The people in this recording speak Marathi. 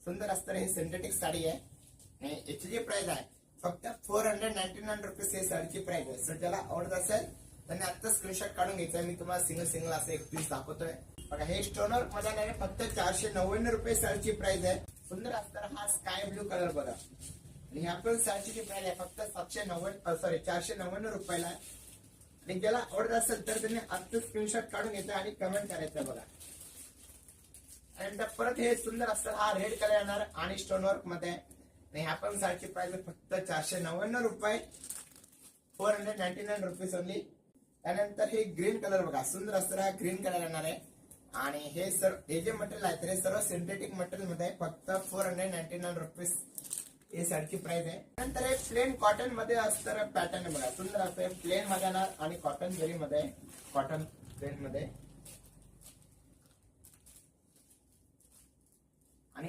सुंदर असणारी ही सिंथेटिक साडी आहे आणि याची जी प्राइस आहे फक्त 499 रुपीज ही साडीची प्राइस आहे. सो ज्याला आवडत असेल त्यांनी आता स्क्रीनशॉट काढून घ्यायचा. मी तुम्हाला सिंगल असं एक पीस दाखवतोय बघा. हे स्टोनवर्क मध्ये नाही फक्त 499 रुपये साडीची प्राइस आहे. सुंदर असणारा हा स्काय ब्लू कलर बघा आणि ह्या पण साडीची प्राइस आहे फक्त 499 रुपयाला आहे. आणि ज्याला आवडत असेल तर त्यांनी आता स्क्रीनशॉट काढून घ्यायचा आणि कमेंट करायचं बघा. आणि परत हे सुंदर असतं हा रेड कलर येणार आणि स्टोनवर्क मध्ये आणि ह्या पण साडीची प्राइस फक्त 499 रुपये 499 रुपीज ओनली. त्यानंतर हे ग्रीन कलर बघा सुंदर असतं ग्रीन कलर येणार आहे आणि हे जे मटेरियल आहे ते सर्व सिंथेटिक मटेरियल मध्ये फक्त 499 रुपीज हे साडीची प्राइस आहे. नंतर हे प्लेन कॉटन मध्ये असतं पॅटर्न बघा सुंदर असं प्लेन मध्ये येणार आणि कॉटन जरी मध्ये कॉटन प्लेन मध्ये आणि